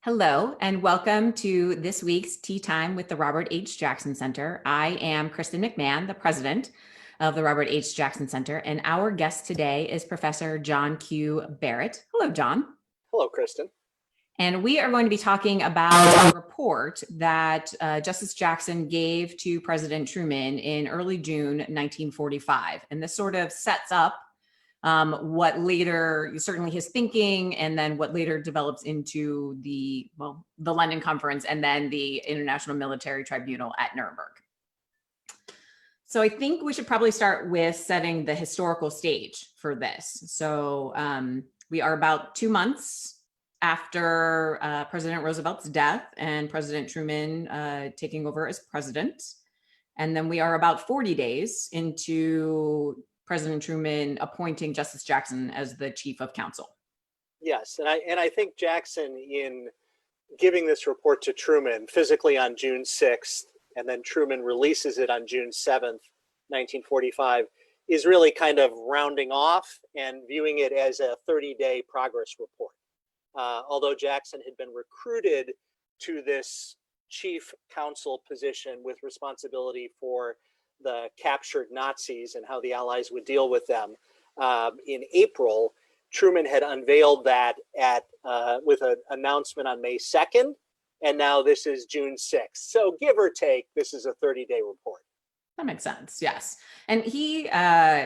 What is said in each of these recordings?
Hello, and welcome to this week's Tea Time with the Robert H. Jackson Center. I am Kristan McMahon, the president of the Robert H. Jackson Center, and our guest today is Professor John Q. Barrett. Hello, John. Hello, Kristan. And we are going to be talking about a report that Justice Jackson gave to President Truman in early June 1945. And this sort of sets up what later, certainly his thinking, and then what later develops into the London Conference and then the International Military Tribunal at Nuremberg. So I think we should probably start with setting the historical stage for this. So we are about 2 months after President Roosevelt's death and President Truman taking over as president. And then we are about 40 days into President Truman appointing Justice Jackson as the chief of counsel. Yes, and I think Jackson, in giving this report to Truman physically on June 6th, and then Truman releases it on June 7th, 1945, is really kind of rounding off and viewing it as a 30-day progress report. Although Jackson had been recruited to this chief counsel position with responsibility for the captured Nazis and how the Allies would deal with them. In April, Truman had unveiled that with an announcement on May 2nd, and now this is June 6th. So give or take, this is a 30-day report. That makes sense, yes. And he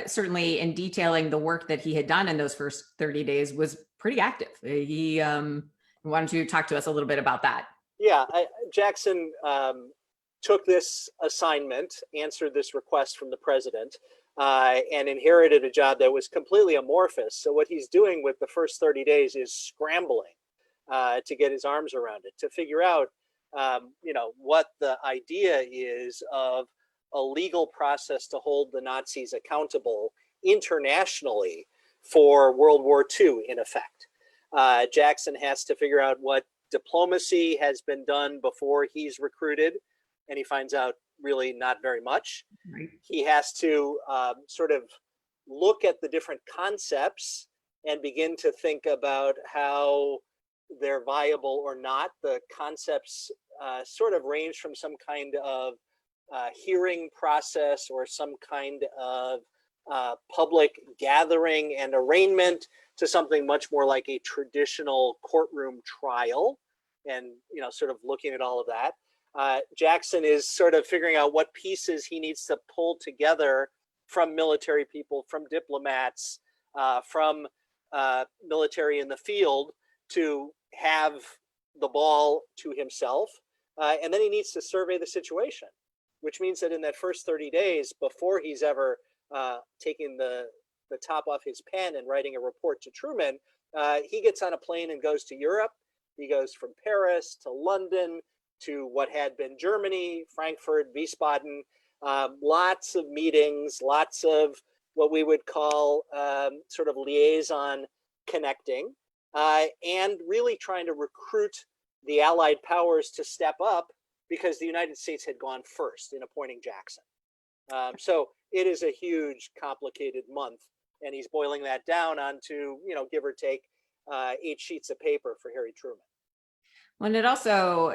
certainly, in detailing the work that he had done in those first 30 days, was pretty active. He why don't you talk to us a little bit about that? Yeah, Jackson took this assignment, answered this request from the president, and inherited a job that was completely amorphous. So what he's doing with the first 30 days is scrambling to get his arms around it, to figure out, what the idea is of a legal process to hold the Nazis accountable internationally for World War II, in effect. Jackson has to figure out what diplomacy has been done before he's recruited, and he finds out really not very much. Right. He has to sort of look at the different concepts and begin to think about how they're viable or not. The concepts sort of range from some kind of hearing process or some kind of public gathering and arraignment to something much more like a traditional courtroom trial, and sort of looking at all of that. Jackson is sort of figuring out what pieces he needs to pull together from military people, from diplomats, from military in the field to have the ball to himself. And then he needs to survey the situation, which means that in that first 30 days, before he's ever taken the top off his pen and writing a report to Truman, he gets on a plane and goes to Europe. He goes from Paris to London to what had been Germany, Frankfurt, Wiesbaden, lots of meetings, lots of what we would call sort of liaison connecting, and really trying to recruit the Allied powers to step up, because the United States had gone first in appointing Jackson. So it is a huge, complicated month, and he's boiling that down onto, give or take 8 sheets of paper for Harry Truman. Well, and it also,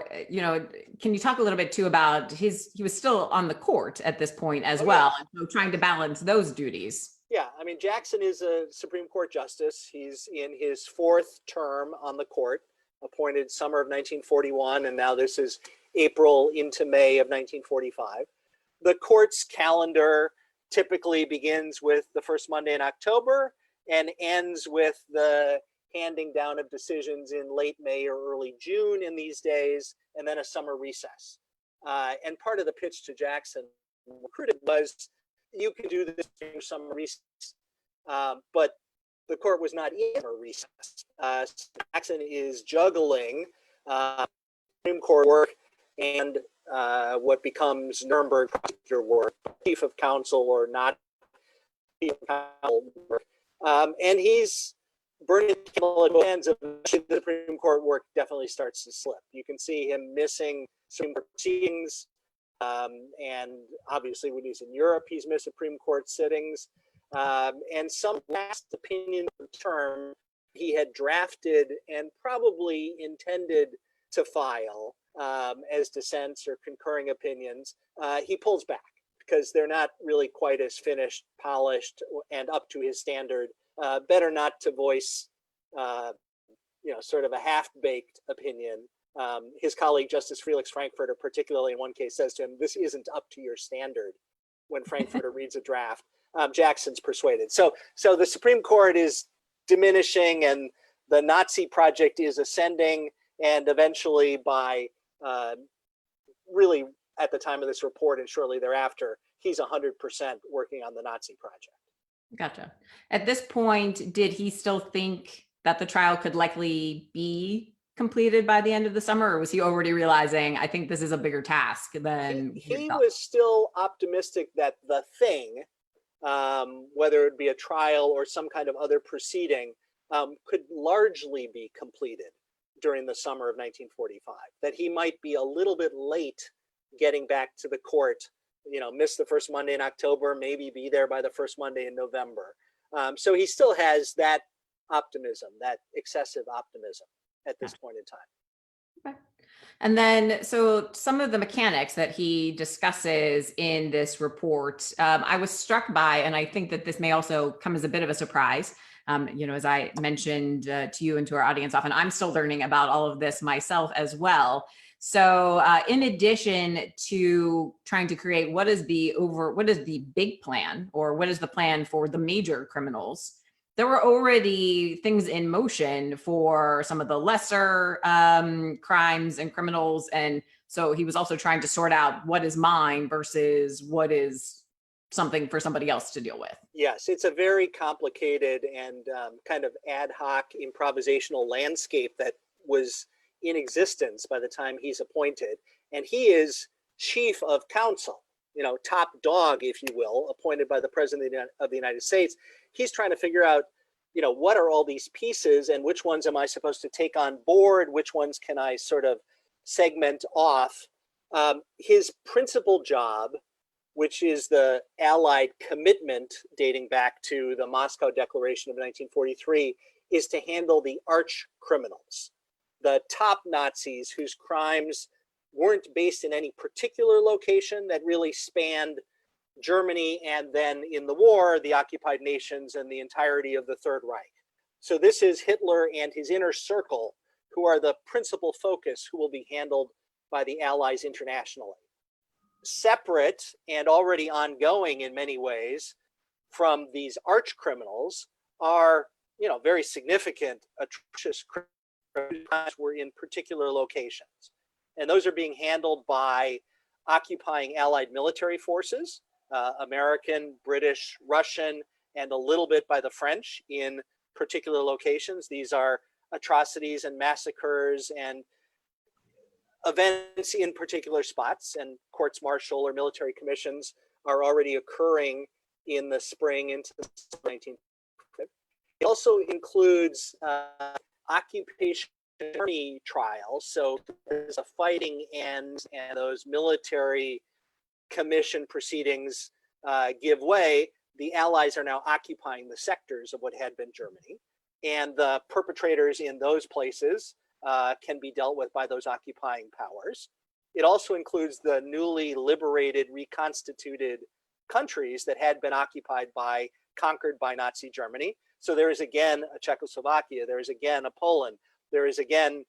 can you talk a little bit too about he was still on the court at this point as well, and so trying to balance those duties. Yeah, I mean, Jackson is a Supreme Court justice. He's in his 4th term on the court, appointed summer of 1941, and now this is April into May of 1945. The court's calendar typically begins with the first Monday in October and ends with the handing down of decisions in late May or early June in these days, and then a summer recess. And part of the pitch to Jackson recruited was, you can do this in summer recess, but the court was not in a recess. Jackson is juggling Supreme Court work and what becomes Nuremberg prosecutor work, chief of counsel or not chief of counsel work, and he's burning the candle at both ends. Of the Supreme Court work definitely starts to slip. You can see him missing Supreme Court sittings, and obviously when he's in Europe, he's missed Supreme Court sittings, and some last opinion term he had drafted and probably intended to file as dissents or concurring opinions, he pulls back because they're not really quite as finished, polished, and up to his standard. Better not to voice, sort of a half-baked opinion. His colleague, Justice Felix Frankfurter, particularly in one case, says to him, "This isn't up to your standard." When Frankfurter reads a draft, Jackson's persuaded. So the Supreme Court is diminishing, and the Nazi project is ascending, and eventually, by really at the time of this report and shortly thereafter, he's 100% working on the Nazi project. Gotcha. At this point, did he still think that the trial could likely be completed by the end of the summer, or was he already realizing, I think this is a bigger task than he was still optimistic that the thing, whether it be a trial or some kind of other proceeding, could largely be completed during the summer of 1945, that he might be a little bit late getting back to the court, miss the first Monday in October, maybe be there by the first Monday in November. So he still has that optimism, that excessive optimism at this point in time. Okay. And then, so some of the mechanics that he discusses in this report, I was struck by, and I think that this may also come as a bit of a surprise. As I mentioned to you and to our audience often, I'm still learning about all of this myself as well. So in addition to trying to create what is the big plan, or what is the plan for the major criminals, there were already things in motion for some of the lesser crimes and criminals. And so he was also trying to sort out what is mine versus what is something for somebody else to deal with. Yes, it's a very complicated and kind of ad hoc improvisational landscape that was in existence by the time he's appointed. And he is chief of counsel, top dog, if you will, appointed by the President of the United States. He's trying to figure out, what are all these pieces and which ones am I supposed to take on board? Which ones can I sort of segment off? His principal job, which is the Allied commitment dating back to the Moscow Declaration of 1943, is to handle the arch criminals, the top Nazis whose crimes weren't based in any particular location, that really spanned Germany, and then in the war, the occupied nations and the entirety of the Third Reich. So this is Hitler and his inner circle, who are the principal focus, who will be handled by the Allies internationally. Separate and already ongoing in many ways from these arch criminals are, very significant, atrocious crimes were in particular locations. And those are being handled by occupying Allied military forces, American, British, Russian, and a little bit by the French in particular locations. These are atrocities and massacres and events in particular spots, and courts martial or military commissions are already occurring in the spring into the 19th. It also includes occupation army trials. So there's a fighting ends and those military commission proceedings give way. The Allies are now occupying the sectors of what had been Germany, and the perpetrators in those places can be dealt with by those occupying powers. It also includes the newly liberated, reconstituted countries that had been conquered by Nazi Germany. So there is again a Czechoslovakia, there is again a Poland, there is again,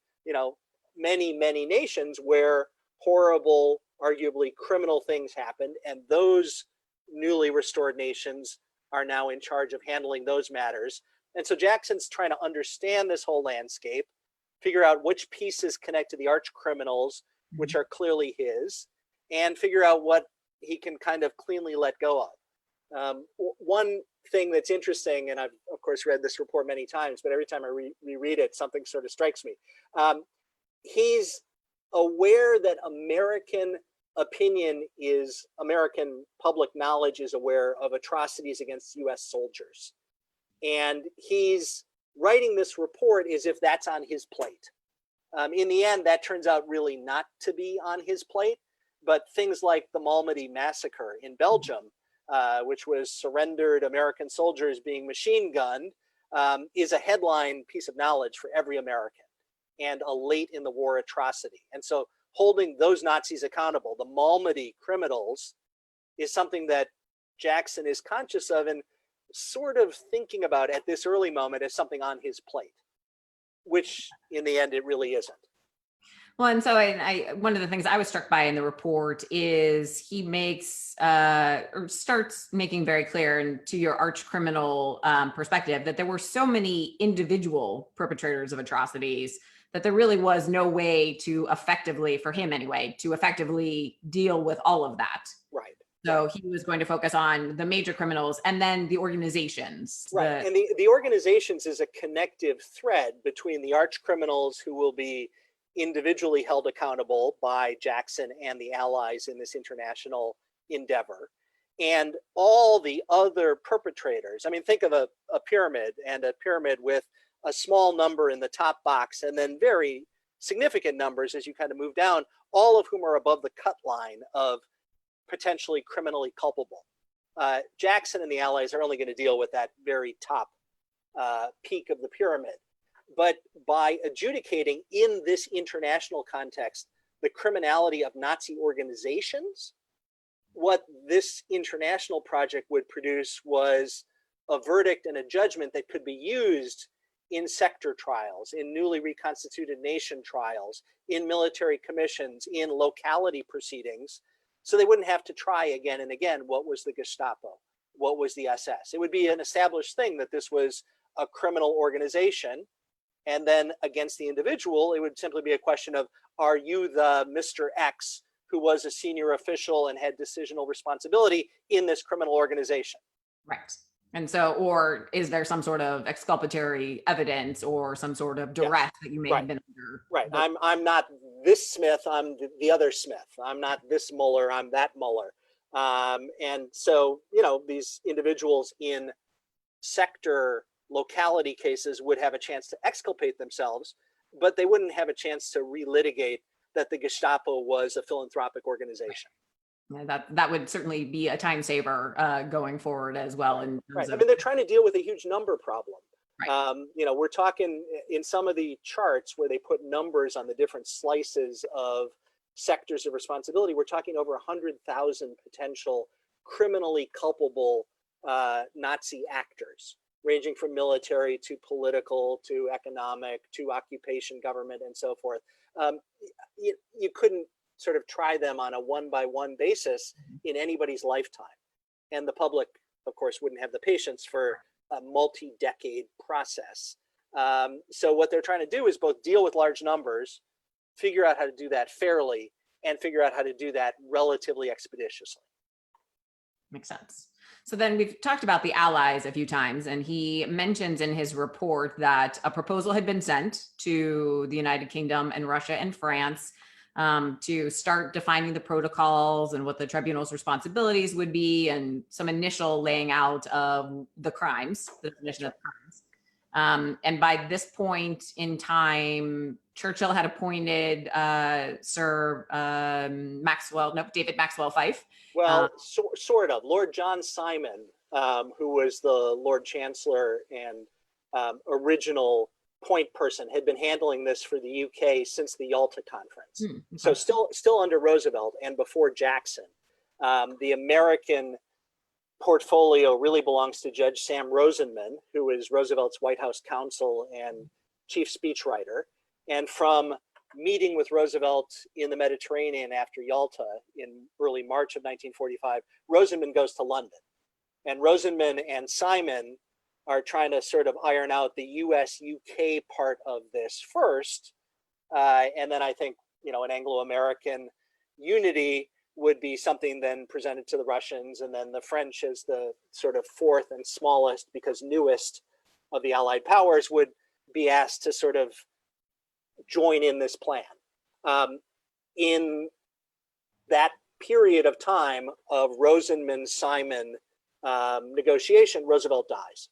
many, many nations where horrible, arguably criminal things happened, and those newly restored nations are now in charge of handling those matters. And so Jackson's trying to understand this whole landscape, figure out which pieces connect to the arch criminals, which are clearly his, and figure out what he can kind of cleanly let go of. One thing that's interesting, and I've of course read this report many times, but every time I reread it, something sort of strikes me. He's aware that American public knowledge is aware of atrocities against US soldiers. And he's writing this report as if that's on his plate. In the end, that turns out really not to be on his plate, but things like the Malmedy massacre in Belgium, which was surrendered American soldiers being machine gunned, is a headline piece of knowledge for every American. and a late in the war atrocity. And so holding those Nazis accountable, the Malmedy criminals, is something that Jackson is conscious of and sort of thinking about at this early moment as something on his plate, which in the end it really isn't. Well, and so one of the things I was struck by in the report is he makes or starts making very clear, and to your arch criminal perspective, that there were so many individual perpetrators of atrocities that there really was no way to effectively, for him anyway, to effectively deal with all of that. Right. So he was going to focus on the major criminals and then the organizations. Right. And the organizations is a connective thread between the arch criminals who will be individually held accountable by Jackson and the allies in this international endeavor, and all the other perpetrators. I mean, think of a pyramid, and a pyramid with a small number in the top box and then very significant numbers as you kind of move down, all of whom are above the cut line of potentially criminally culpable. Jackson and the allies are only going to deal with that very top peak of the pyramid. But by adjudicating in this international context the criminality of Nazi organizations, what this international project would produce was a verdict and a judgment that could be used in sector trials, in newly reconstituted nation trials, in military commissions, in locality proceedings, so they wouldn't have to try again and again what was the Gestapo, what was the SS. It would be an established thing that this was a criminal organization. And then against the individual, it would simply be a question of, are you the Mr. X who was a senior official and had decisional responsibility in this criminal organization? Right. And so, or is there some sort of exculpatory evidence or some sort of duress that you may have been under? Right. I'm not this Smith, I'm the other Smith. I'm not this Mueller, I'm that Mueller. And so, you know, these individuals in sector locality cases would have a chance to exculpate themselves, but they wouldn't have a chance to relitigate that the Gestapo was a philanthropic organization. Yeah, that would certainly be a time saver going forward as well. Right. I mean, they're trying to deal with a huge number problem. Right. You know, we're talking in some of the charts where they put numbers on the different slices of sectors of responsibility, we're talking over 100,000 potential criminally culpable Nazi actors, ranging from military to political to economic to occupation government and so forth. You couldn't sort of try them on a one-by-one basis in anybody's lifetime. And the public, of course, wouldn't have the patience for a multi-decade process. So what they're trying to do is both deal with large numbers, figure out how to do that fairly, and figure out how to do that relatively expeditiously. Makes sense. So then we've talked about the allies a few times, and he mentions in his report that a proposal had been sent to the United Kingdom and Russia and France to start defining the protocols and what the tribunal's responsibilities would be, and some initial laying out of the crimes, the definition of crimes. And by this point in time, Churchill had appointed David Maxwell Fyfe. Well, sort of. Lord John Simon, who was the Lord Chancellor and original point person, had been handling this for the UK since the Yalta Conference. Okay. So still under Roosevelt and before Jackson. The American portfolio really belongs to Judge Sam Rosenman, who is Roosevelt's White House counsel and chief speechwriter. And from meeting with Roosevelt in the Mediterranean after Yalta in early March of 1945, Rosenman goes to London. And Rosenman and Simon are trying to sort of iron out the US-UK part of this first. And then I think, you know, an Anglo-American unity would be something then presented to the Russians, and then the French as the sort of fourth and smallest, because newest, of the Allied powers would be asked to sort of join in this plan. In that period of time of Rosenman-Simon negotiation, Roosevelt dies.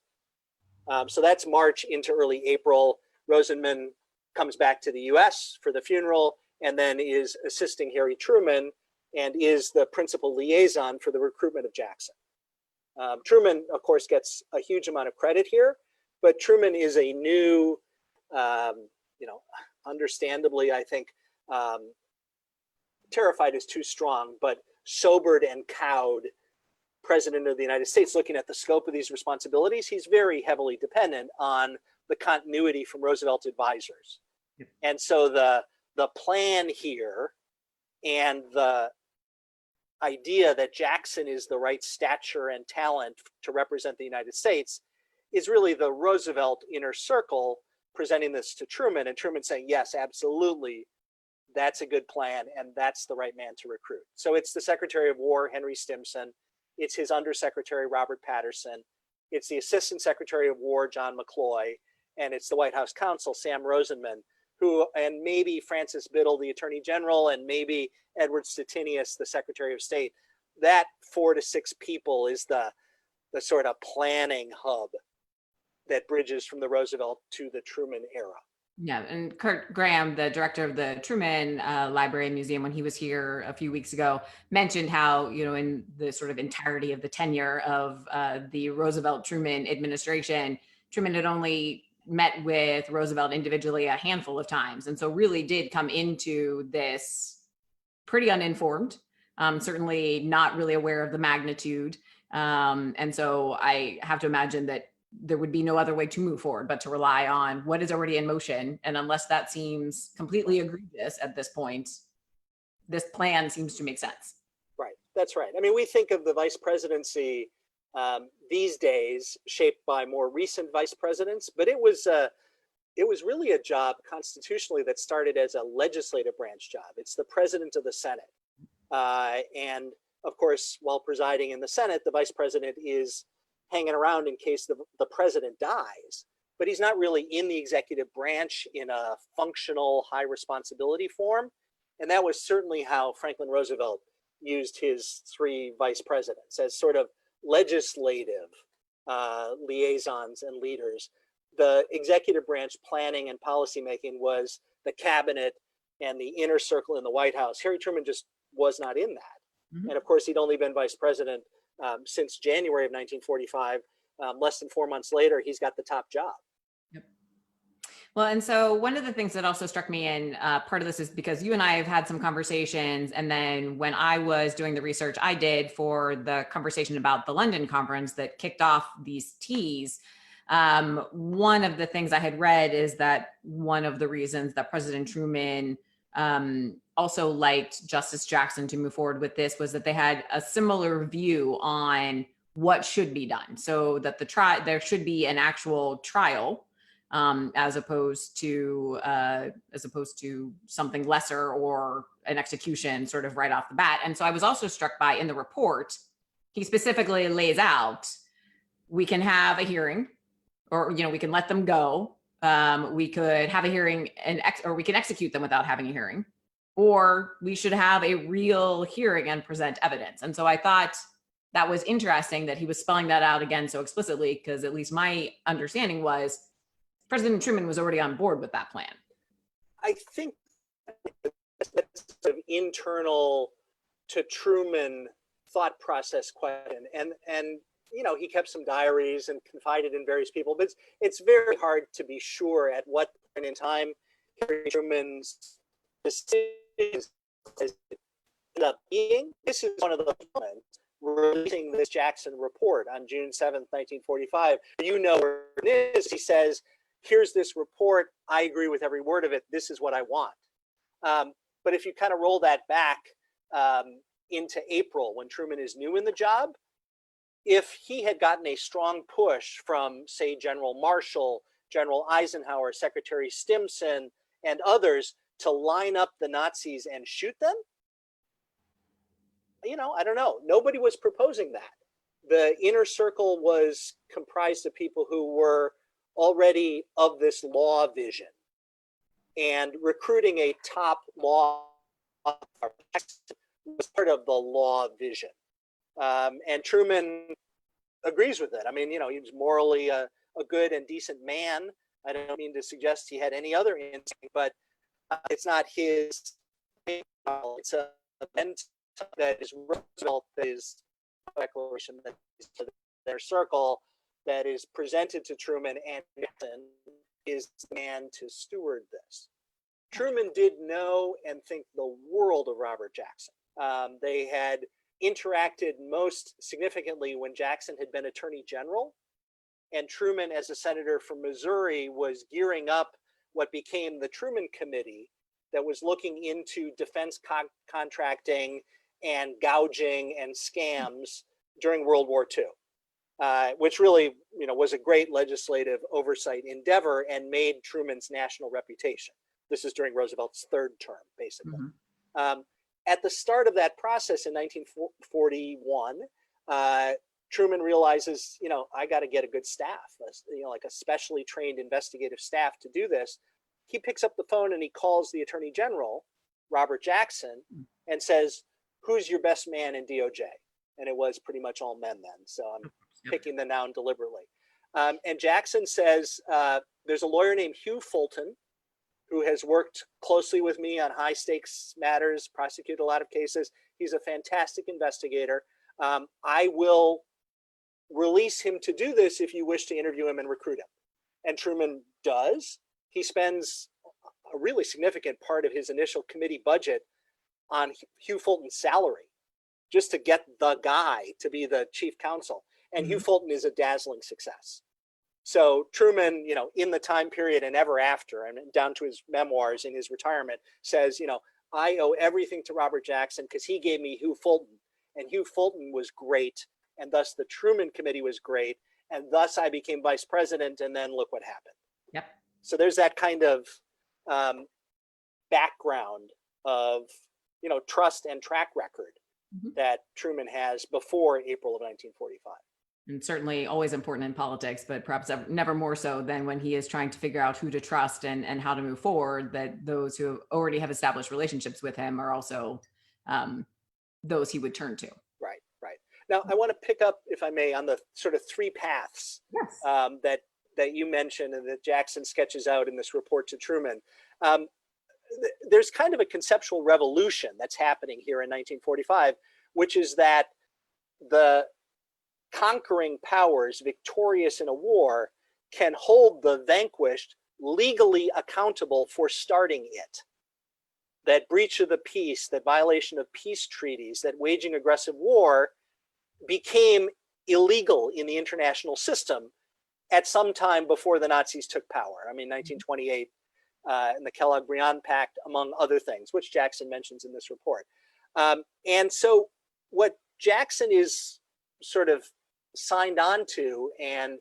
So that's March into early April. Rosenman comes back to the US for the funeral, and then is assisting Harry Truman and is the principal liaison for the recruitment of Jackson. Truman, of course, gets a huge amount of credit here, but Truman is a new, you know, understandably, I think, terrified is too strong, but sobered and cowed President of the United States, looking at the scope of these responsibilities, he's very heavily dependent on the continuity from Roosevelt's advisors. Yep. And so the plan here and the idea that Jackson is the right stature and talent to represent the United States is really the Roosevelt inner circle presenting this to Truman, and Truman saying, yes, absolutely, that's a good plan, and that's the right man to recruit. So it's the Secretary of War, Henry Stimson. It's his Undersecretary, Robert Patterson. It's the Assistant Secretary of War, John McCloy. And it's the White House counsel, Sam Rosenman, and maybe Francis Biddle, the Attorney General, and maybe Edward Stettinius, the Secretary of State. That 4 to 6 people is the sort of planning hub that bridges from the Roosevelt to the Truman era. Yeah, and Kurt Graham, the director of the Truman Library and Museum, when he was here a few weeks ago, mentioned how, in the sort of entirety of the tenure of the Roosevelt-Truman administration, Truman had only met with Roosevelt individually a handful of times. And so really did come into this pretty uninformed, certainly not really aware of the magnitude. And so I have to imagine that there would be no other way to move forward but to rely on what is already in motion. And unless that seems completely egregious at this point, this plan seems to make sense. Right. That's right. I mean, we think of the vice presidency these days shaped by more recent vice presidents, but it was really a job constitutionally that started as a legislative branch job. It's the president of the Senate. And of course, while presiding in the Senate, the vice president is hanging around in case the president dies, but he's not really in the executive branch in a functional high responsibility form. And that was certainly how Franklin Roosevelt used his 3 vice presidents as sort of legislative liaisons and leaders. The executive branch planning and policymaking was the cabinet and the inner circle in the White House. Harry Truman just was not in that. Mm-hmm. And of course, he'd only been vice president since January of 1945. Less than 4 months later, he's got the top job. Yep. Well, and so one of the things that also struck me, and part of this is because you and I have had some conversations, and then when I was doing the research I did for the conversation about the London conference that kicked off these Ts, one of the things I had read is that one of the reasons that President Truman also liked Justice Jackson to move forward with this was that they had a similar view on what should be done, so that there should be an actual trial as opposed to something lesser or an execution sort of right off the bat. And so I was also struck by, in the report, he specifically lays out, we can have a hearing, or we can let them go. We could have a hearing or we can execute them without having a hearing, or we should have a real hearing and present evidence. And so I thought that was interesting that he was spelling that out again so explicitly, because at least my understanding was President Truman was already on board with that plan. I think that's sort of internal to Truman thought process question. And he kept some diaries and confided in various people, but it's very hard to be sure at what point in time Harry Truman's decisions ended up being. This is one of the moments releasing this Jackson report on June 7th, 1945. Where it is. He says, here's this report. I agree with every word of it. This is what I want. But if you kind of roll that back into April, when Truman is new in the job, if he had gotten a strong push from, say, General Marshall, General Eisenhower, Secretary Stimson, and others to line up the Nazis and shoot them, I don't know. Nobody was proposing that. The inner circle was comprised of people who were already of this law vision, and recruiting a top law was part of the law vision. And Truman agrees with it. I mean, he was morally a good and decent man. I don't mean to suggest he had any other instinct, but it's not his. It's a event that is Roosevelt, that is a declaration that is to their circle, that is presented to Truman, and Jackson is the man to steward this. Truman did know and think the world of Robert Jackson. They had interacted most significantly when Jackson had been Attorney General, and Truman, as a senator from Missouri, was gearing up what became the Truman Committee that was looking into defense contracting and gouging and scams during World War II, which really, was a great legislative oversight endeavor and made Truman's national reputation. This is during Roosevelt's third term, basically. Mm-hmm. At the start of that process in 1941, Truman realizes, I got to get a good staff, like a specially trained investigative staff to do this. He picks up the phone and he calls the Attorney General, Robert Jackson, and says, "Who's your best man in DOJ?" And it was pretty much all men then, so I'm picking the noun deliberately. And Jackson says, there's a lawyer named Hugh Fulton, who has worked closely with me on high stakes matters, prosecuted a lot of cases. He's a fantastic investigator. I will release him to do this if you wish to interview him and recruit him. And Truman does. He spends a really significant part of his initial committee budget on Hugh Fulton's salary, just to get the guy to be the chief counsel. And Hugh Fulton is a dazzling success. So Truman, in the time period and ever after, and down to his memoirs in his retirement, says, I owe everything to Robert Jackson because he gave me Hugh Fulton. And Hugh Fulton was great. And thus the Truman Committee was great. And thus I became vice president. And then look what happened. Yep. So there's that kind of background of, trust and track record that Truman has before April of 1945. And certainly always important in politics, but perhaps never more so than when he is trying to figure out who to trust and how to move forward, that those who already have established relationships with him are also those he would turn to. Right. Now, I want to pick up, if I may, on the sort of three paths that you mentioned and that Jackson sketches out in this report to Truman. There's kind of a conceptual revolution that's happening here in 1945, which is that the conquering powers victorious in a war can hold the vanquished legally accountable for starting it. That breach of the peace, that violation of peace treaties, that waging aggressive war became illegal in the international system at some time before the Nazis took power. 1928 and the Kellogg-Briand Pact, among other things, which Jackson mentions in this report. And so what Jackson is sort of signed on to and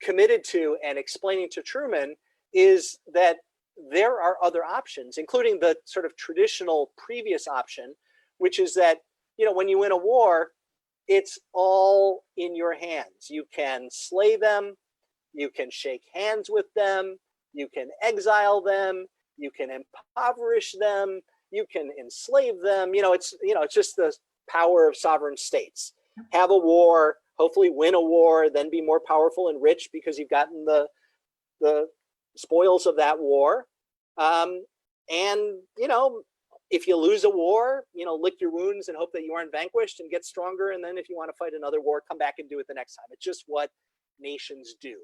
committed to and explaining to Truman is that there are other options, including the sort of traditional previous option, which is that, when you win a war, it's all in your hands. You can slay them, you can shake hands with them, you can exile them, you can impoverish them, you can enslave them. It's just the power of sovereign states. Have a war, hopefully win a war, then be more powerful and rich because you've gotten the spoils of that war. And if you lose a war, lick your wounds and hope that you aren't vanquished and get stronger. And then if you want to fight another war, come back and do it the next time. It's just what nations do.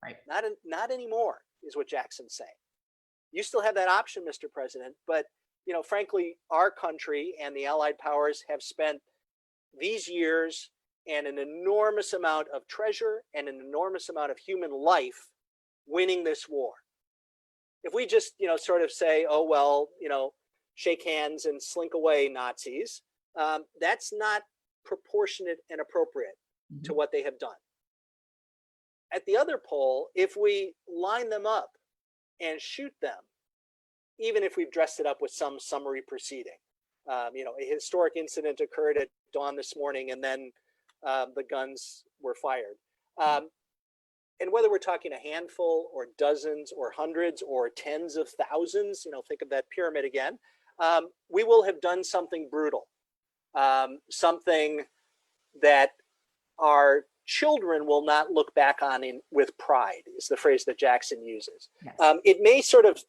Right. Not anymore, is what Jackson's saying. You still have that option, Mr. President, but frankly, our country and the Allied powers have spent these years and an enormous amount of treasure and an enormous amount of human life winning this war. If we just, sort of say, oh, well, shake hands and slink away, Nazis, that's not proportionate and appropriate to what they have done. At the other pole, if we line them up and shoot them, even if we've dressed it up with some summary proceeding, a historic incident occurred at dawn this morning, and then the guns were fired. And whether we're talking a handful or dozens or hundreds or tens of thousands, think of that pyramid again, we will have done something brutal, something that our children will not look back on with pride, is the phrase that Jackson uses. Yes. It may sort of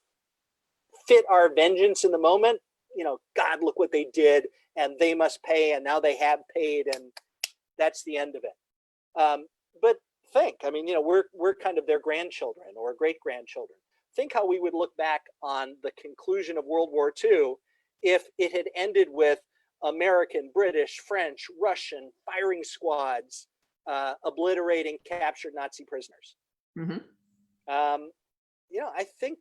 fit our vengeance in the moment. God, look what they did, and they must pay, and now they have paid, and that's the end of it. But think, we're kind of their grandchildren or great grandchildren. think how we would look back on the conclusion of World War II if it had ended with American, British, French, Russian firing squads obliterating captured Nazi prisoners. Mm-hmm. I think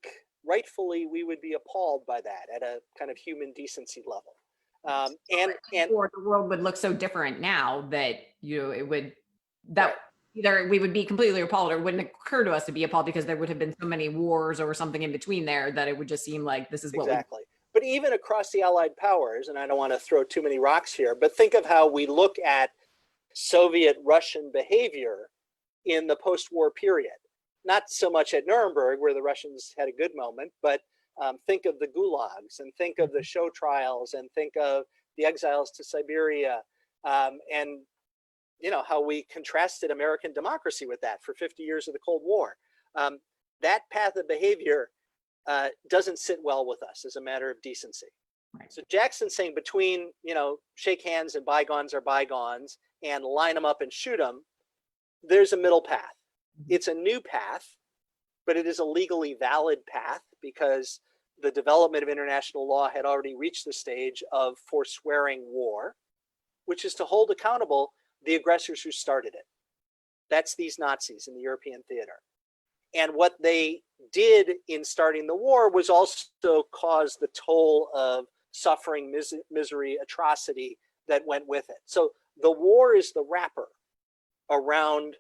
rightfully we would be appalled by that at a kind of human decency level. Or the world would look so different now that it would right. Either we would be completely appalled, or it wouldn't occur to us to be appalled because there would have been so many wars or something in between there that it would just seem like this is what exactly. But even across the Allied powers, and I don't want to throw too many rocks here, but think of how we look at Soviet Russian behavior in the post-war period. Not so much at Nuremberg, where the Russians had a good moment, but think of the gulags, and think of the show trials, and think of the exiles to Siberia, and how we contrasted American democracy with that for 50 years of the Cold War. That path of behavior doesn't sit well with us as a matter of decency. Right. So Jackson's saying between, shake hands and bygones are bygones and line them up and shoot them, there's a middle path. It's a new path, but it is a legally valid path because the development of international law had already reached the stage of forswearing war, which is to hold accountable the aggressors who started it. That's these Nazis in the European theater. And what they did in starting the war was also cause the toll of suffering, misery, atrocity that went with it. So the war is the wrapper around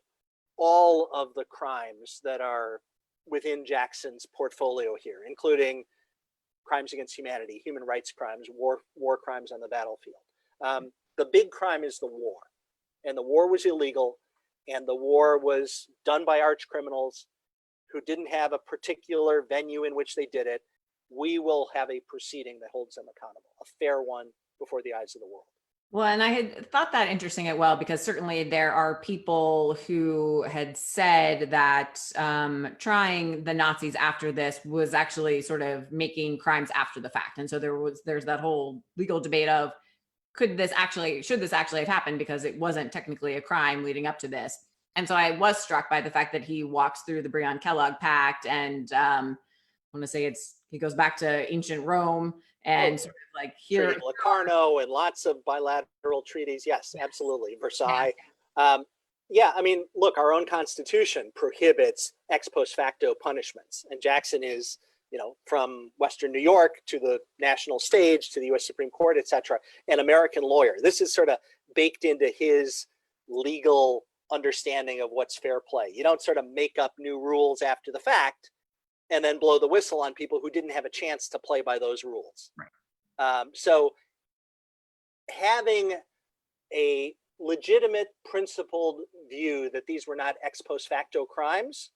all of the crimes that are within Jackson's portfolio here, including crimes against humanity, human rights crimes, war crimes on the battlefield. The big crime is the war. And the war was illegal, and the war was done by arch criminals who didn't have a particular venue in which they did it. We will have a proceeding that holds them accountable, a fair one before the eyes of the world. Well, and I had thought that interesting as well, because certainly there are people who had said that trying the Nazis after this was actually sort of making crimes after the fact. And so there's that whole legal debate of, should this actually have happened, because it wasn't technically a crime leading up to this. And so I was struck by the fact that he walks through the BreonKeller Pact, and I want to say he goes back to ancient Rome, and sort of like here, Treaty Locarno and lots of bilateral treaties. Yes, absolutely. Versailles. Yeah. I mean, look, our own Constitution prohibits ex post facto punishments, and Jackson is, from Western New York to the national stage to the U.S. Supreme Court, et cetera, an American lawyer. This is sort of baked into his legal understanding of what's fair play. You don't sort of make up new rules after the fact and then blow the whistle on people who didn't have a chance to play by those rules. Right. So having a legitimate, principled view that these were not ex post facto crimes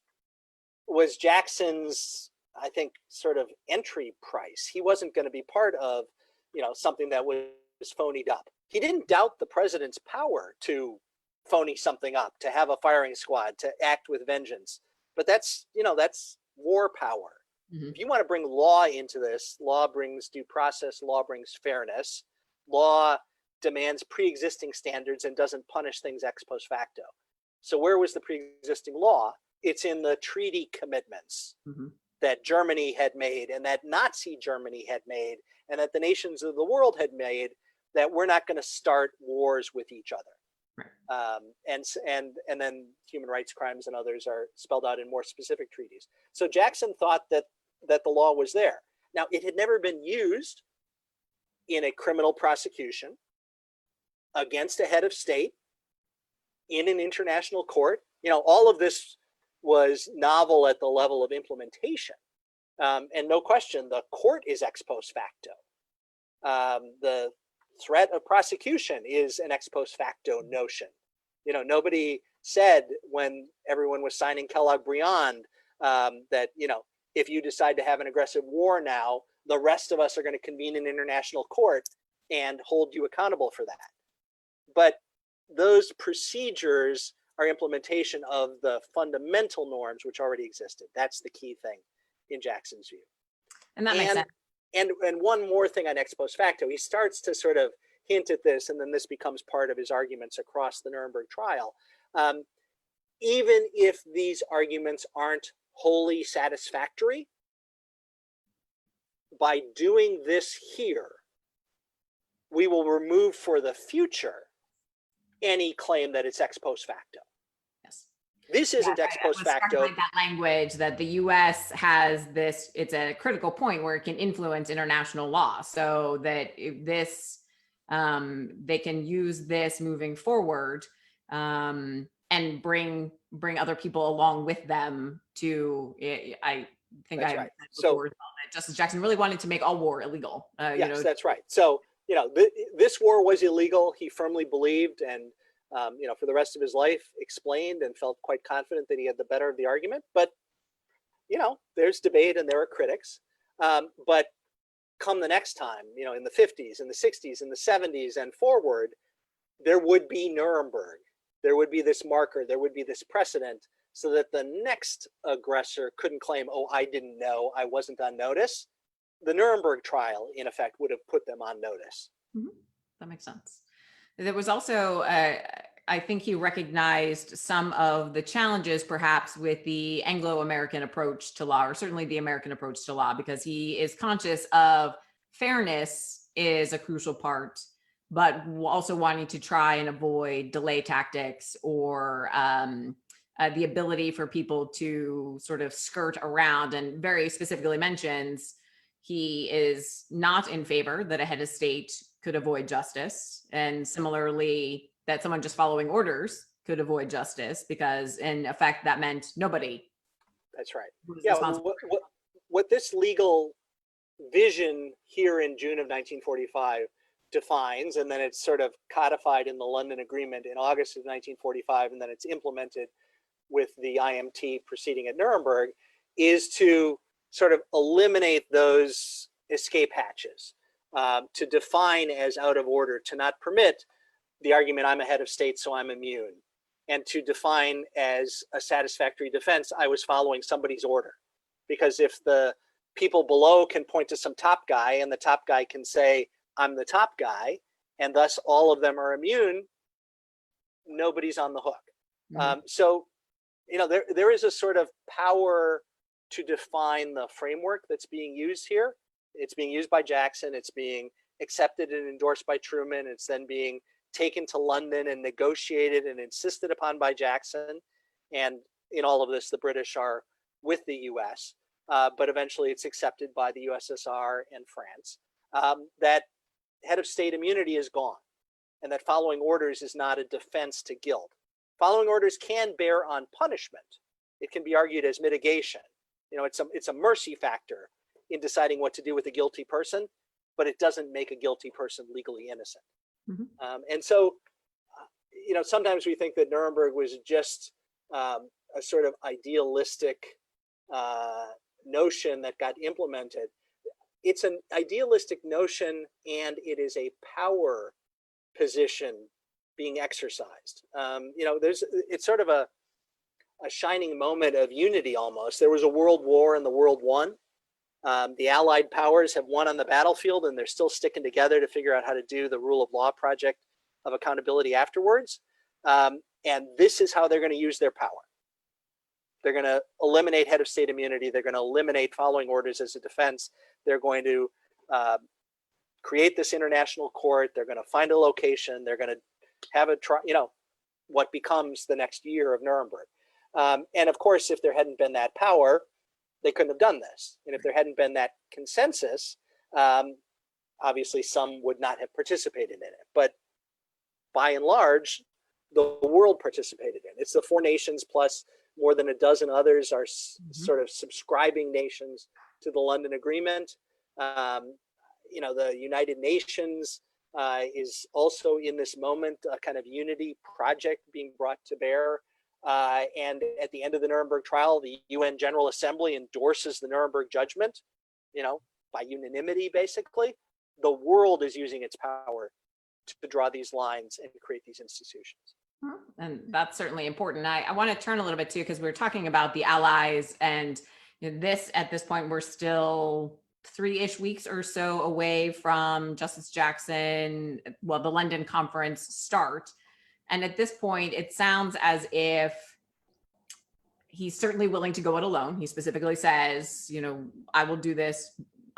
was Jackson's, I think, sort of entry price. He wasn't going to be part of, something that was phonied up. He didn't doubt the president's power to phony something up, to have a firing squad, to act with vengeance. But that's war power. Mm-hmm. If you want to bring law into this, law brings due process, law brings fairness. Law demands pre-existing standards and doesn't punish things ex post facto. So where was the pre-existing law? It's in the treaty commitments that Germany had made, and that Nazi Germany had made, and that the nations of the world had made, that we're not going to start wars with each other. And then human rights crimes and others are spelled out in more specific treaties. So Jackson thought that the law was there. Now, it had never been used in a criminal prosecution against a head of state in an international court. All of this was novel at the level of implementation. And no question, the court is ex post facto. The threat of prosecution is an ex post facto notion. Nobody said when everyone was signing Kellogg-Briand that, if you decide to have an aggressive war now, the rest of us are going to convene an international court and hold you accountable for that. But those procedures are implementation of the fundamental norms which already existed. That's the key thing in Jackson's view. And that makes sense. And one more thing on ex post facto, he starts to sort of hint at this, and then this becomes part of his arguments across the Nuremberg trial. Even if these arguments aren't wholly satisfactory, by doing this here, we will remove for the future any claim that it's ex post facto. Yes. This isn't ex post facto. That language that the U.S. has this, it's a critical point where it can influence international law, so that this, they can use this moving forward, and bring other people along with them to. I think That's I right. said before that Justice Jackson really wanted to make all war illegal. Yes, that's right. So this war was illegal. He firmly believed, and for the rest of his life, explained and felt quite confident that he had the better of the argument. But there's debate and there are critics. But come the next time, in the 50s, in the 60s, in the 70s, and forward, there would be Nuremberg. There would be this marker. There would be this precedent, so that the next aggressor couldn't claim, "Oh, I didn't know. I wasn't on notice." The Nuremberg trial, in effect, would have put them on notice. Mm-hmm. That makes sense. There was also, I think he recognized some of the challenges perhaps with the Anglo-American approach to law, or certainly the American approach to law, because he is conscious of fairness is a crucial part, but also wanting to try and avoid delay tactics or the ability for people to sort of skirt around, and very specifically mentions he is not in favor that a head of state could avoid justice, and similarly that someone just following orders could avoid justice, because in effect that meant nobody. That's right. Yeah. What this legal vision here in June of 1945 defines, and then it's sort of codified in the London Agreement in August of 1945, and then it's implemented with the IMT proceeding at Nuremberg, is to sort of eliminate those escape hatches, to define as out of order, to not permit the argument, "I'm a head of state, so I'm immune," and to define as a satisfactory defense, "I was following somebody's order." Because if the people below can point to some top guy, and the top guy can say, "I'm the top guy," and thus all of them are immune, nobody's on the hook. Mm-hmm. So, there is a sort of power to define the framework that's being used here. It's being used by Jackson. It's being accepted and endorsed by Truman. It's then being taken to London and negotiated and insisted upon by Jackson. And in all of this, the British are with the US, but eventually it's accepted by the USSR and France, that head of state immunity is gone, and that following orders is not a defense to guilt. Following orders can bear on punishment. It can be argued as mitigation. It's a mercy factor in deciding what to do with a guilty person, but it doesn't make a guilty person legally innocent. Mm-hmm. And so, sometimes we think that Nuremberg was just a sort of idealistic notion that got implemented. It's an idealistic notion, and it is a power position being exercised. It's sort of a shining moment of unity almost. There was a world war and the world won. The Allied powers have won on the battlefield, and they're still sticking together to figure out how to do the rule of law project of accountability afterwards. And this is how they're going to use their power. They're going to eliminate head of state immunity. They're going to eliminate following orders as a defense. They're going to create this international court. They're going to find a location. They're going to have a what becomes the next year of Nuremberg. And of course, if there hadn't been that power, they couldn't have done this. And if there hadn't been that consensus, obviously some would not have participated in it. But by and large, the world participated in it. It's the 4 nations plus more than a dozen others are sort of subscribing nations to the London Agreement. The United Nations is also in this moment a kind of unity project being brought to bear. And at the end of the Nuremberg trial, the UN General Assembly endorses the Nuremberg judgment, by unanimity, basically. The world is using its power to draw these lines and create these institutions. And that's certainly important. I want to turn a little bit too, because we're talking about the Allies, and at this point, we're still 3-ish weeks or so away from Justice Jackson, the London conference start. And at this point, it sounds as if he's certainly willing to go it alone. He specifically says, I will do this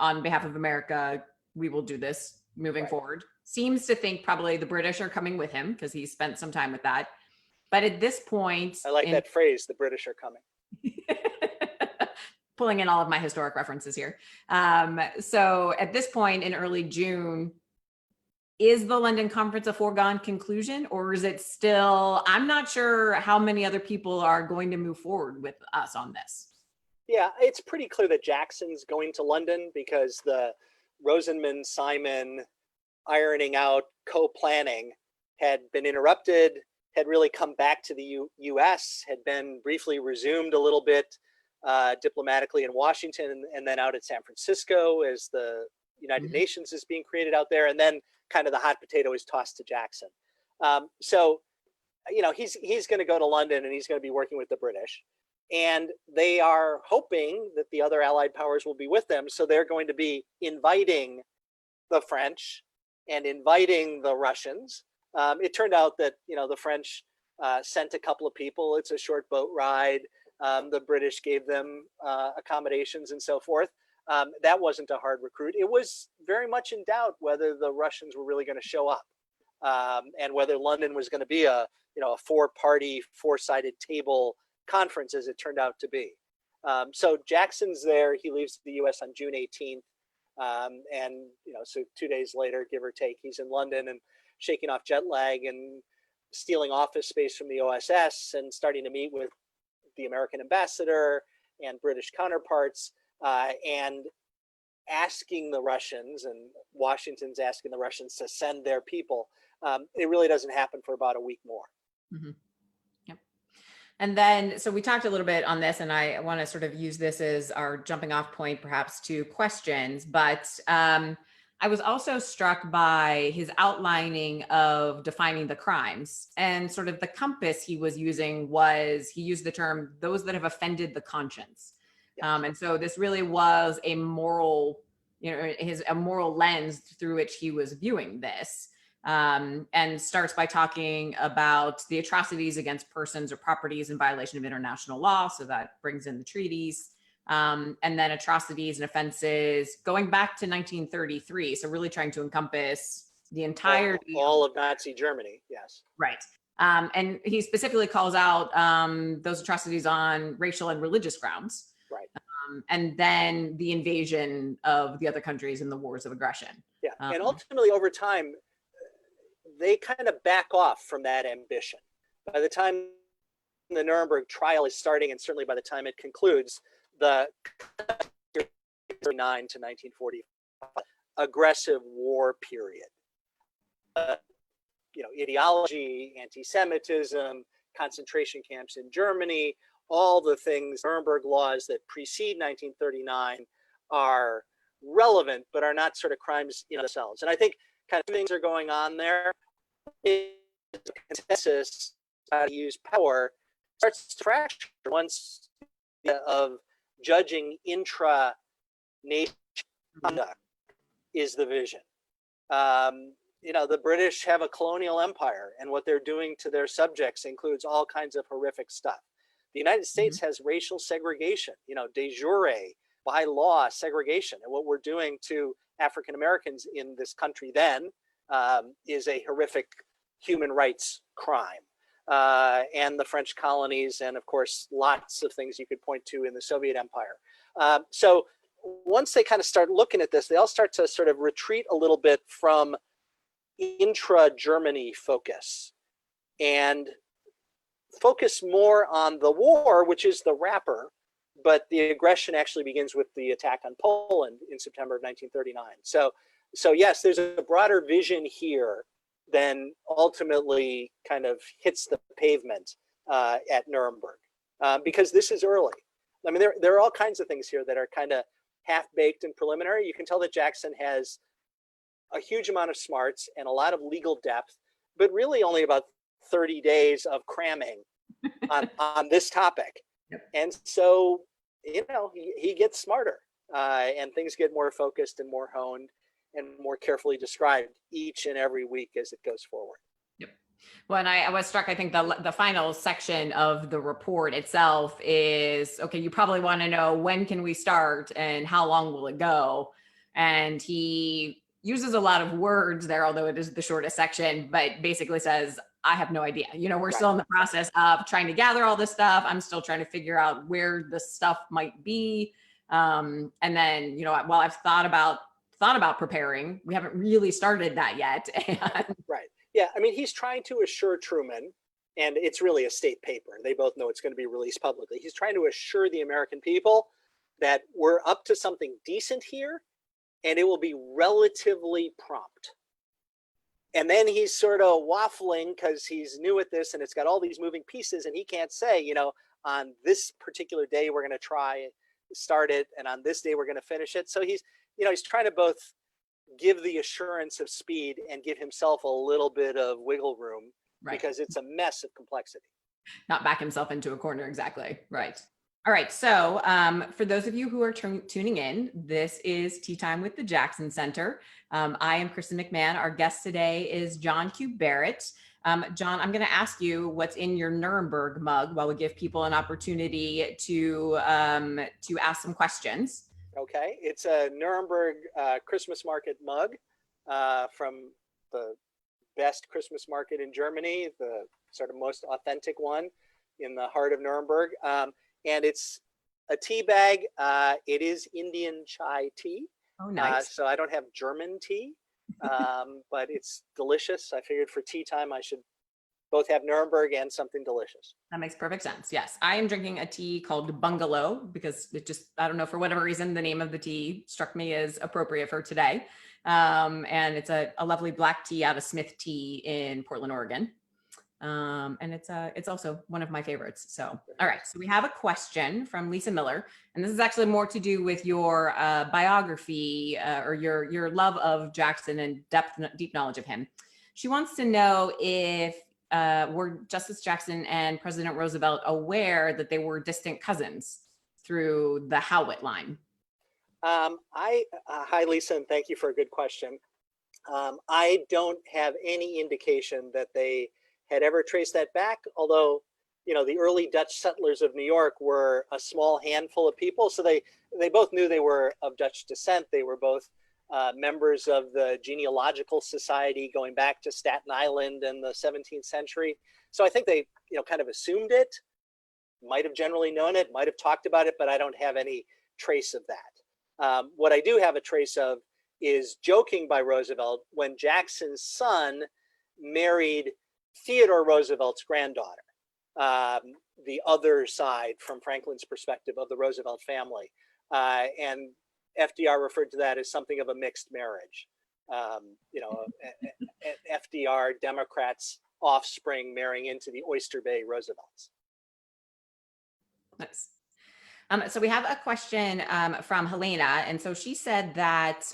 on behalf of America, we will do this moving forward. Seems to think probably the British are coming with him because he spent some time with that. But at this point, I like that phrase, the British are coming. Pulling in all of my historic references here. So at this point in early June, is the London conference a foregone conclusion, or is it still, I'm not sure how many other people are going to move forward with us on this. Yeah, it's pretty clear that Jackson's going to London because the Rosenman-Simon ironing out co-planning had been interrupted, had really come back to the US, had been briefly resumed a little bit diplomatically in Washington, and then out at San Francisco as the United Nations is being created out there, and then kind of the hot potato is tossed to Jackson. So, you know, he's going to go to London and he's going to be working with the British, and they are hoping that the other Allied powers will be with them. So they're going to be inviting the French and inviting the Russians. It turned out that, you know, the French sent a couple of people. It's a short boat ride. The British gave them accommodations and so forth. That wasn't a hard recruit. It was very much in doubt whether the Russians were really going to show up, and whether London was going to be a, you know, a four-party, four-sided table conference, as it turned out to be. So Jackson's there. He leaves the U.S. on June 18th, and, you know, so 2 days later, give or take, he's in London and shaking off jet lag and stealing office space from the OSS and starting to meet with the American ambassador and British counterparts, and asking the Russians, and Washington's asking the Russians to send their people. It really doesn't happen for about a week more. Yep. And then, so we talked a little bit on this, and I want to sort of use this as our jumping off point, perhaps, to questions. But I was also struck by his outlining of defining the crimes, and sort of the compass he was using was, he used the term, those that have offended the conscience. And so this really was a moral, you know, a moral lens through which he was viewing this, and starts by talking about the atrocities against persons or properties in violation of international law. So that brings in the treaties, and then atrocities and offenses going back to 1933. So really trying to encompass the entirety, all of Nazi Germany. Yes. Right. And he specifically calls out those atrocities on racial and religious grounds. Right. And then the invasion of the other countries and the wars of aggression. Yeah. And ultimately, over time, they kind of back off from that ambition. By the time the Nuremberg trial is starting, and certainly by the time it concludes, the 1939 to 1945 aggressive war period. You know, ideology, anti-Semitism, concentration camps in Germany, all the things, Nuremberg laws that precede 1939 are relevant, but are not sort of crimes in themselves. And I think kind of things are going on there. It's a consensus how to use power starts to fracture once of judging intra-nation conduct is the vision. You know, the British have a colonial empire, and what they're doing to their subjects includes all kinds of horrific stuff. The United States has racial segregation, you know, de jure, by law, segregation. And what we're doing to African Americans in this country then is a horrific human rights crime. And the French colonies, and of course, lots of things you could point to in the Soviet Empire. So once they kind of start looking at this, they all start to sort of retreat a little bit from intra-Germany focus and focus more on the war, which is the wrapper, but the aggression actually begins with the attack on Poland in September of 1939. So yes, there's a broader vision here than ultimately kind of hits the pavement at Nuremberg, because this is early. I mean, there are all kinds of things here that are kind of half-baked and preliminary. You can tell that Jackson has a huge amount of smarts and a lot of legal depth, but really only about 30 days of cramming on this topic. Yep. And so, you know, he gets smarter, and things get more focused and more honed and more carefully described each and every week as it goes forward. Yep. Well, and I was struck, I think the final section of the report itself is, okay, you probably want to know, when can we start and how long will it go? And he uses a lot of words there, although it is the shortest section, but basically says, I have no idea. We're still in the process of trying to gather all this stuff. I'm still trying to figure out where the stuff might be. And then, while I've thought about preparing, we haven't really started that yet. Right. Yeah. I mean, he's trying to assure Truman, and it's really a state paper. They both know it's going to be released publicly. He's trying to assure the American people that we're up to something decent here, and it will be relatively prompt. And then he's sort of waffling because he's new at this and it's got all these moving pieces, and he can't say, on this particular day, we're going to try start it, and on this day, we're going to finish it. So he's trying to both give the assurance of speed and give himself a little bit of wiggle room, because it's a mess of complexity. Not back himself into a corner. Exactly. Right. All right. So for those of you who are tuning in, this is Tea Time with the Jackson Center. I am Kristan McMahon. Our guest today is John Q. Barrett. John, I'm going to ask you what's in your Nuremberg mug while we give people an opportunity to ask some questions. Okay. It's a Nuremberg Christmas market mug from the best Christmas market in Germany, the sort of most authentic one in the heart of Nuremberg. And it's a tea bag. It is Indian chai tea. Oh, nice. So I don't have German tea, but it's delicious. I figured for tea time, I should both have Nuremberg and something delicious. That makes perfect sense. Yes. I am drinking a tea called Bungalow because I don't know, for whatever reason, the name of the tea struck me as appropriate for today. And it's a lovely black tea out of Smith Tea in Portland, Oregon. And it's also one of my favorites. So, all right. So we have a question from Lisa Miller, and this is actually more to do with your biography or your love of Jackson and deep knowledge of him. She wants to know if were Justice Jackson and President Roosevelt aware that they were distant cousins through the Howitt line? Hi, Lisa, and thank you for a good question. I don't have any indication that they had ever traced that back, although, the early Dutch settlers of New York were a small handful of people. So they both knew they were of Dutch descent. They were both members of the genealogical society going back to Staten Island in the 17th century. So I think they, kind of assumed it, might have generally known it, might have talked about it, but I don't have any trace of that. What I do have a trace of is joking by Roosevelt when Jackson's son married Theodore Roosevelt's granddaughter, the other side from Franklin's perspective of the Roosevelt family. And FDR referred to that as something of a mixed marriage. FDR Democrats' offspring marrying into the Oyster Bay Roosevelts. Nice. So we have a question from Helena. And so she said that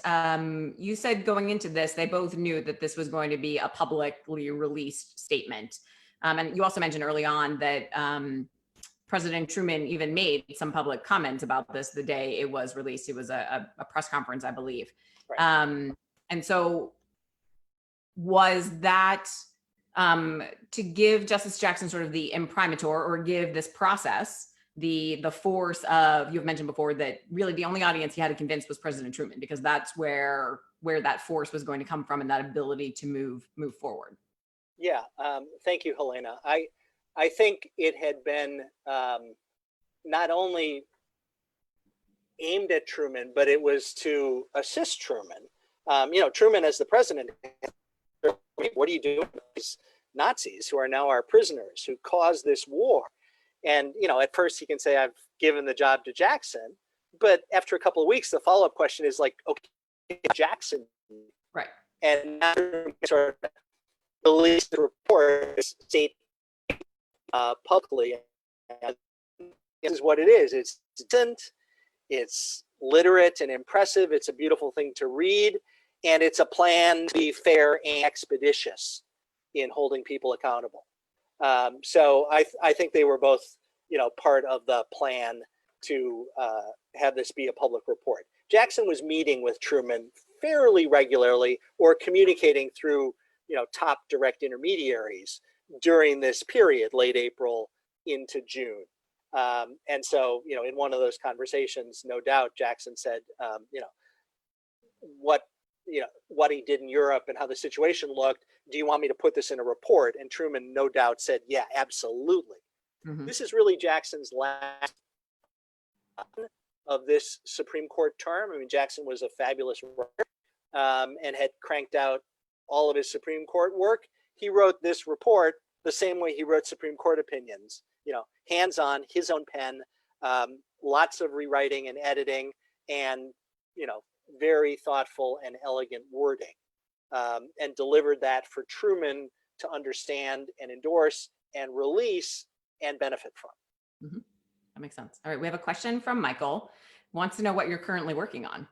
you said going into this, they both knew that this was going to be a publicly released statement. And you also mentioned early on that President Truman even made some public comments about this the day it was released. It was a press conference, I believe. Right. And so was that to give Justice Jackson sort of the imprimatur, or give this process the force of, you've mentioned before that really the only audience he had to convince was President Truman, because that's where that force was going to come from and that ability to move forward. Yeah, thank you, Helena. I think it had been not only aimed at Truman, but it was to assist Truman. Truman as the president, what are you doing with these Nazis who are now our prisoners, who caused this war? And, at first he can say, I've given the job to Jackson. But after a couple of weeks, the follow-up question is like, okay, Jackson. Right. And now sort of release the report, state publicly. This is what it is. It's distant, it's literate and impressive. It's a beautiful thing to read. And it's a plan to be fair and expeditious in holding people accountable. So I think they were both, part of the plan to have this be a public report. Jackson was meeting with Truman fairly regularly, or communicating through, top direct intermediaries during this period, late April into June. And so, in one of those conversations, no doubt, Jackson said, what what he did in Europe and how the situation looked. Do you want me to put this in a report? And Truman, no doubt, said, yeah, absolutely. Mm-hmm. This is really Jackson's last of this Supreme Court term. I mean, Jackson was a fabulous writer and had cranked out all of his Supreme Court work. He wrote this report the same way he wrote Supreme Court opinions, hands-on, his own pen, lots of rewriting and editing, and, very thoughtful and elegant wording, and delivered that for Truman to understand and endorse and release and benefit from. Mm-hmm. That makes sense. All right, we have a question from Michael. Wants to know what you're currently working on.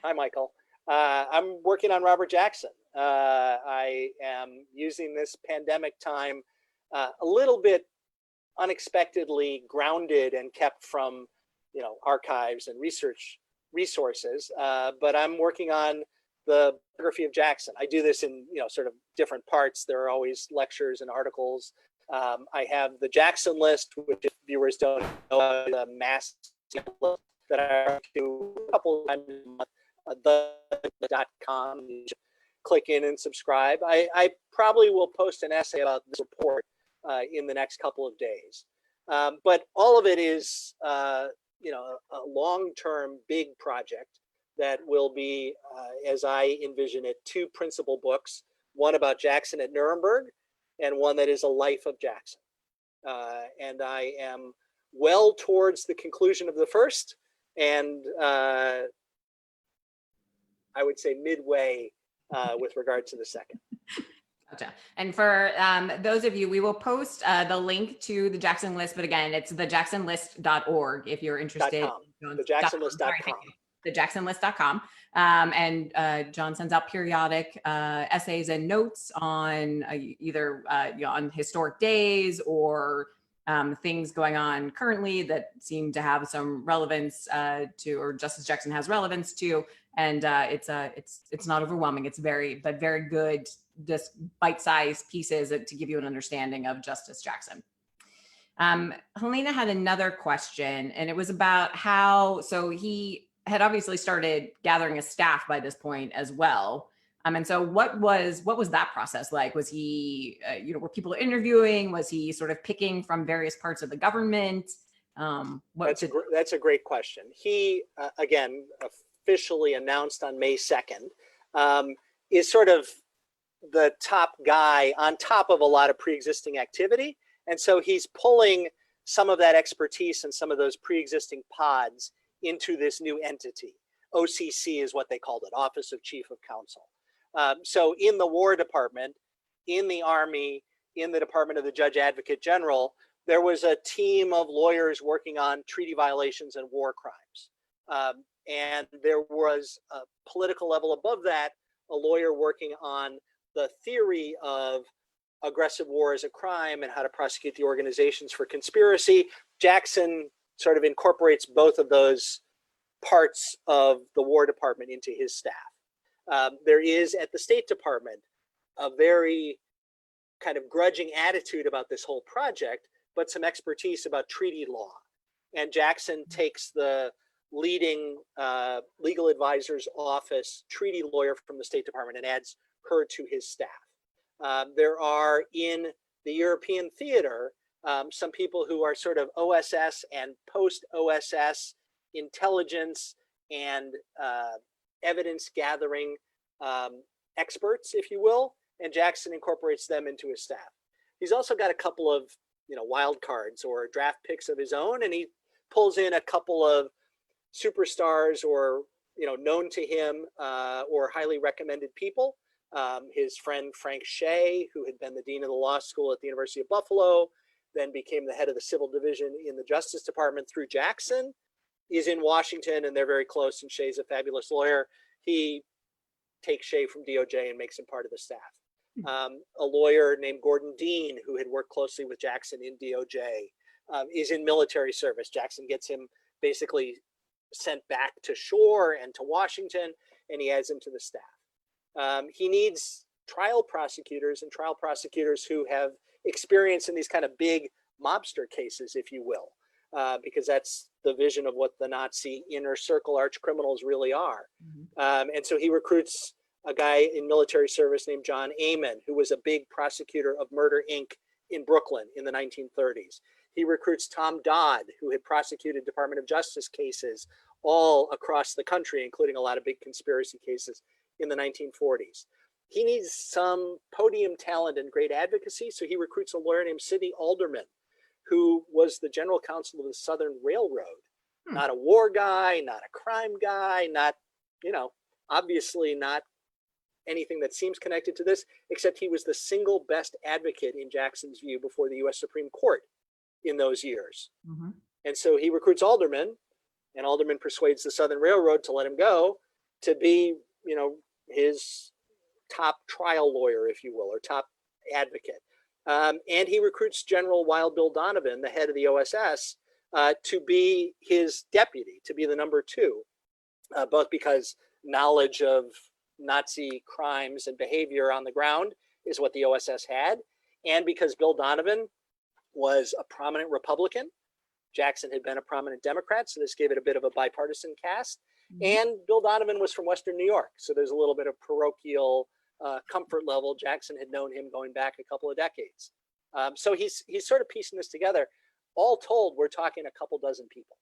Hi, Michael. I'm working on Robert Jackson. I am using this pandemic time a little bit unexpectedly grounded and kept from, archives and resources, but I'm working on the biography of Jackson. I do this in, sort of different parts. There are always lectures and articles. I have the Jackson list, which if viewers don't know, the mass list that I do a couple of times a month, the.com. Click in and subscribe. I probably will post an essay about this report in the next couple of days. But all of it is, a long-term big project that will be, as I envision it, 2 principal books, one about Jackson at Nuremberg and one that is a life of Jackson. And I am well towards the conclusion of the first, and I would say midway with regard to the second. Gotcha. And for those of you, we will post the link to the Jackson list, but again, it's thejacksonlist.org if you're interested. Thejacksonlist.com. Thejacksonlist.com. And John sends out periodic essays and notes on either on historic days or things going on currently that seem to have some relevance to, or Justice Jackson has relevance to. And it's not overwhelming. It's very good, just bite-sized pieces to give you an understanding of Justice Jackson. Helena had another question, and it was about how, so he had obviously started gathering a staff by this point as well. And so what was that process like? Was he, were people interviewing? Was he sort of picking from various parts of the government? That's a great question. He, again, officially announced on May 2nd, is sort of the top guy on top of a lot of pre-existing activity. And so he's pulling some of that expertise and some of those pre-existing pods into this new entity. OCC is what they called it, Office of Chief of Counsel. So in the War Department, in the Army, in the Department of the Judge Advocate General, there was a team of lawyers working on treaty violations and war crimes. And there was a political level above that, a lawyer working on the theory of aggressive war as a crime and how to prosecute the organizations for conspiracy. Jackson sort of incorporates both of those parts of the War Department into his staff. There is at the State Department a very kind of grudging attitude about this whole project, but some expertise about treaty law. And Jackson takes the leading legal advisor's office treaty lawyer from the State Department and adds her to his staff. There are in the European theater some people who are sort of OSS and post-OSS intelligence and evidence gathering experts, if you will, and Jackson incorporates them into his staff. He's also got a couple of wild cards or draft picks of his own, and he pulls in a couple of superstars or known to him or highly recommended people. His friend Frank Shea, who had been the dean of the law school at the University of Buffalo, then became the head of the civil division in the Justice Department through Jackson, is in Washington, and they're very close, and Shea's a fabulous lawyer. He takes Shea from DOJ and makes him part of the staff. A lawyer named Gordon Dean, who had worked closely with Jackson in DOJ, is in military service. Jackson gets him basically sent back to shore and to Washington, and he adds him to the staff. He needs trial prosecutors and trial prosecutors who have experience in these kind of big mobster cases, if you will. because that's the vision of what the Nazi inner circle arch criminals really are. And so he recruits a guy in military service named John Amon, who was a big prosecutor of Murder, Inc. in Brooklyn in the 1930s. He recruits Tom Dodd, who had prosecuted Department of Justice cases all across the country, including a lot of big conspiracy cases in the 1940s. He needs some podium talent and great advocacy, so he recruits a lawyer named Sidney Alderman, who was the general counsel of the Southern Railroad. Not a war guy, not a crime guy, not, obviously not anything that seems connected to this, except he was the single best advocate in Jackson's view before the US Supreme Court in those years. And so he recruits Alderman, and Alderman persuades the Southern Railroad to let him go to be, his top trial lawyer, if you will, or top advocate. And he recruits General Wild Bill Donovan, the head of the OSS, to be his deputy, to be the number two, both because knowledge of Nazi crimes and behavior on the ground is what the OSS had, and because Bill Donovan was a prominent Republican. Jackson had been a prominent Democrat, so this gave it a bit of a bipartisan cast. And Bill Donovan was from Western New York, so there's a little bit of parochial comfort level. Jackson had known him going back a couple of decades. So he's sort of piecing this together. All told, we're talking a couple dozen people.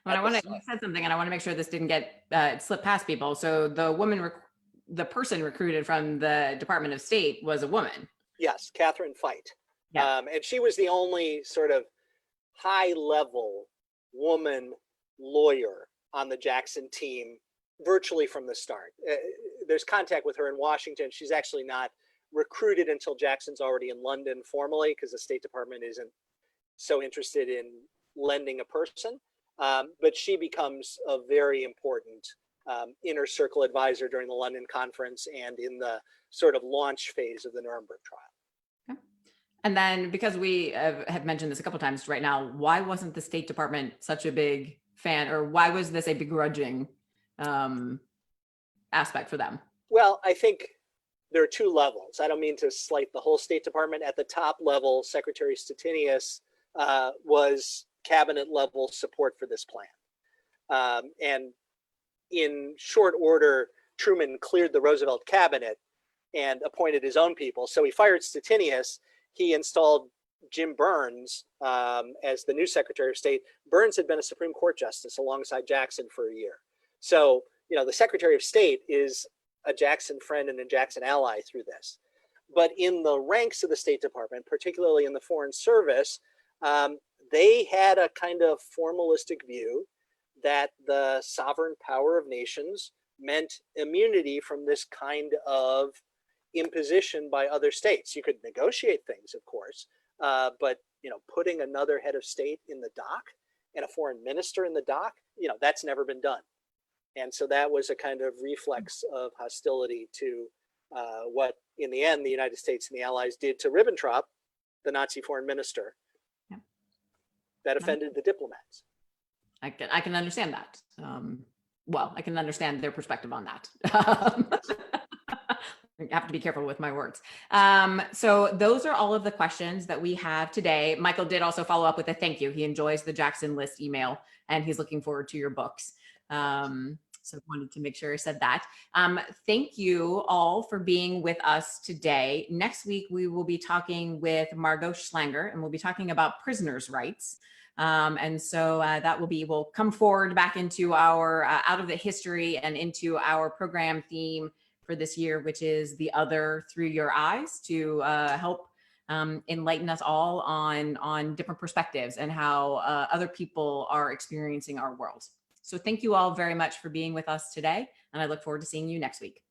Well, you said something, and I want to make sure this didn't get slip past people. So the person recruited from the Department of State was a woman. Yes, Catherine Fite. Yeah. And she was the only sort of high-level woman lawyer on the Jackson team virtually from the start. There's contact with her in Washington. She's actually not recruited until Jackson's already in London formally, because the State Department isn't so interested in lending a person. But she becomes a very important inner circle advisor during the London conference and in the sort of launch phase of the Nuremberg trial. And then, because we have mentioned this a couple of times right now, why wasn't the State Department such a big fan, or why was this a begrudging aspect for them? Well, I think there are two levels. I don't mean to slight the whole State Department. At the top level, Secretary Stettinius was cabinet level support for this plan. And in short order, Truman cleared the Roosevelt cabinet and appointed his own people. So he fired Stettinius. He installed Jim Burns as the new Secretary of State. Burns had been a Supreme Court justice alongside Jackson for a year. So, the Secretary of State is a Jackson friend and a Jackson ally through this. But in the ranks of the State Department, particularly in the Foreign Service, they had a kind of formalistic view that the sovereign power of nations meant immunity from this kind of imposition by other states. You could negotiate things, of course, but putting another head of state in the dock and a foreign minister in the dock, that's never been done. And so that was a kind of reflex of hostility to what, in the end, the United States and the Allies did to Ribbentrop, the Nazi foreign minister, that offended the diplomats. I can understand that. Well, I can understand their perspective on that. I have to be careful with my words. So those are all of the questions that we have today. Michael did also follow up with a thank you. He enjoys the Jackson List email, and he's looking forward to your books. So wanted to make sure I said that. Thank you all for being with us today. Next week, we will be talking with Margot Schlanger, and we'll be talking about prisoners' rights. And so we'll come forward back into our out of the history and into our program theme for this year, which is The Other Through Your Eyes, to help enlighten us all on different perspectives and how other people are experiencing our world. So thank you all very much for being with us today, and I look forward to seeing you next week.